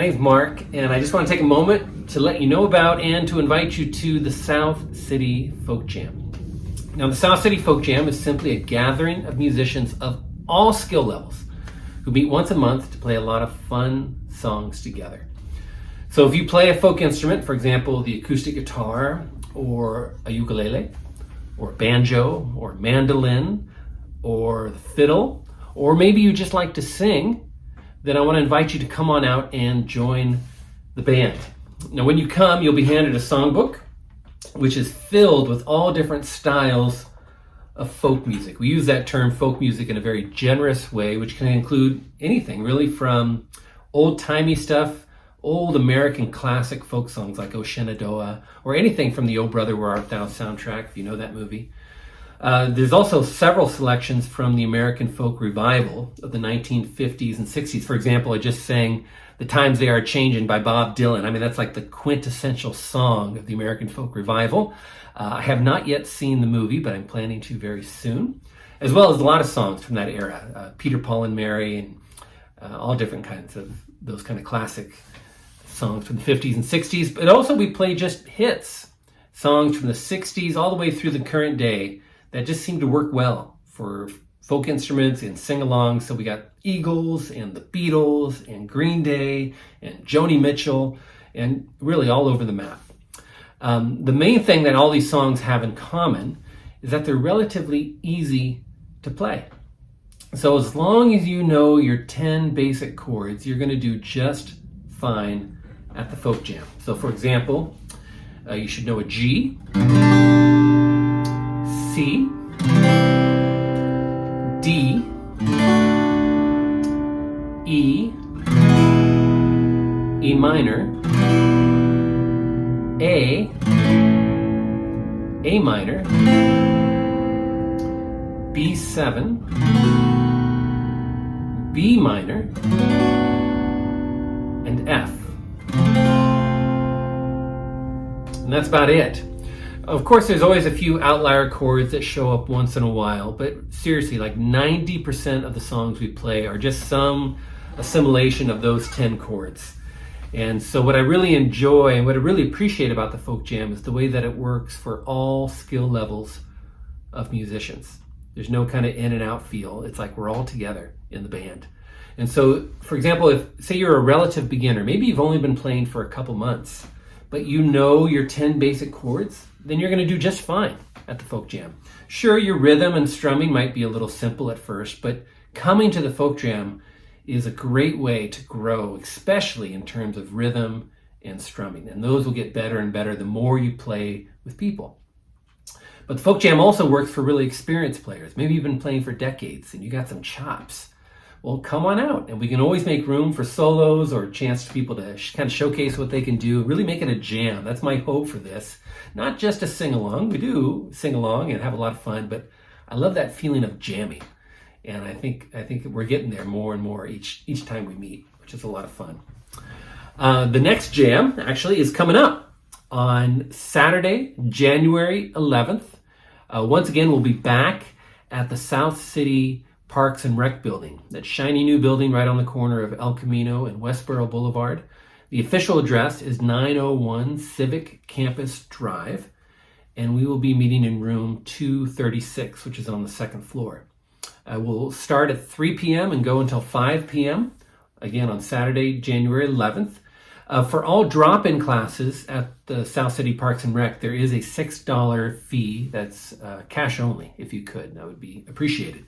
name's Mark, and I just want to take a moment to let you know about and to invite you to the South City Folk Jam. Now, the South City Folk Jam is simply a gathering of musicians of all skill levels who meet once a month to play a lot of fun songs together. So if you play a folk instrument, for example, the acoustic guitar or a ukulele or banjo or mandolin or the fiddle, or maybe you just like to sing, then I want to invite you to come on out and join the band. Now, when you come, you'll be handed a songbook, which is filled with all different styles of folk music. We use that term folk music in a very generous way, which can include anything really from old-timey stuff, old American classic folk songs like O Shenandoah, or anything from the Oh Brother Where Art Thou soundtrack, if you know that movie. There's also several selections from the American folk revival of the 1950s and 60s. For example, I just sang The Times They Are Changin' by Bob Dylan. I mean, that's like the quintessential song of the American folk revival. I have not yet seen the movie, but I'm planning to very soon, as well as a lot of songs from that era. Peter, Paul, and Mary, and all different kinds of those kind of classic songs from the 50s and 60s. But also we play just hits, songs from the 60s all the way through the current day that just seem to work well for folk instruments and sing-alongs. So we got Eagles and the Beatles and Green Day and Joni Mitchell and really all over the map. The main thing that all these songs have in common is that they're relatively easy to play. So as long as you know your 10 basic chords, you're going to do just fine at the folk jam. So for example, you should know a G, C, D, E, E minor, A minor, B7, B minor, and F. And that's about it. Of course, there's always a few outlier chords that show up once in a while, but seriously, like 90% of the songs we play are just some assimilation of those 10 chords. And so what I really enjoy and what I really appreciate about the folk jam is the way that it works for all skill levels of musicians. There's no kind of in and out feel. It's like we're all together in the band. And so, for example, if say you're a relative beginner, maybe you've only been playing for a couple months, but you know your 10 basic chords, then you're going to do just fine at the folk jam. Sure, your rhythm and strumming might be a little simple at first, but coming to the folk jam is a great way to grow, especially in terms of rhythm and strumming. And those will get better and better the more you play with people. But the folk jam also works for really experienced players. Maybe you've been playing for decades and you got some chops. Well, come on out, and we can always make room for solos or a chance for people to kind of showcase what they can do, really make it a jam. That's my hope for this. Not just a sing-along. We do sing along and have a lot of fun, but I love that feeling of jamming. And I think we're getting there more and more each time we meet, which is a lot of fun. The next jam actually is coming up on Saturday, January 11th. Once again, we'll be back at the South City Parks and Rec building, that shiny new building right on the corner of El Camino and Westboro Boulevard. The official address is 901 Civic Campus Drive, and we will be meeting in room 236, which is on the second floor. We'll start at 3 p.m. and go until 5 p.m., again on Saturday, January 11th. For all drop-in classes at the South City Parks and Rec, there is a $6 fee that's cash only, if you could. That would be appreciated.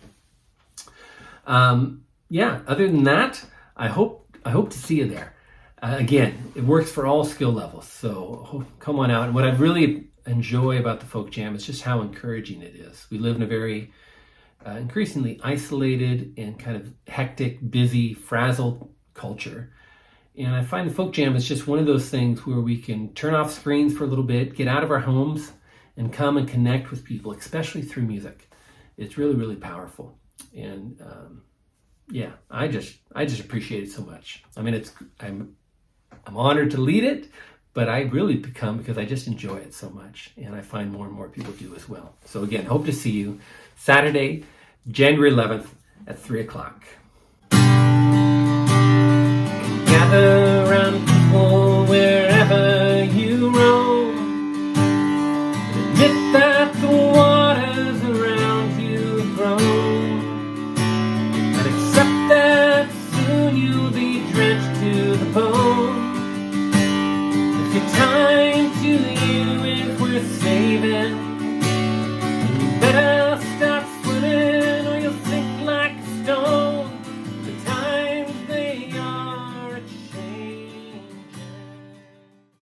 Other than that, I hope to see you there. Again, it works for all skill levels, so come on out. And what I really enjoy about the folk jam is just how encouraging it is. We live in a very increasingly isolated and kind of hectic, busy, frazzled culture. And I find the folk jam is just one of those things where we can turn off screens for a little bit, get out of our homes, and come and connect with people, especially through music. It's really, really powerful. And I just appreciate it so much. I mean, I'm honored to lead it, but I really become because I just enjoy it so much, and I find more and more people do as well. So again, hope to see you Saturday, January 11th at 3 o'clock. Gather gather round people wherever you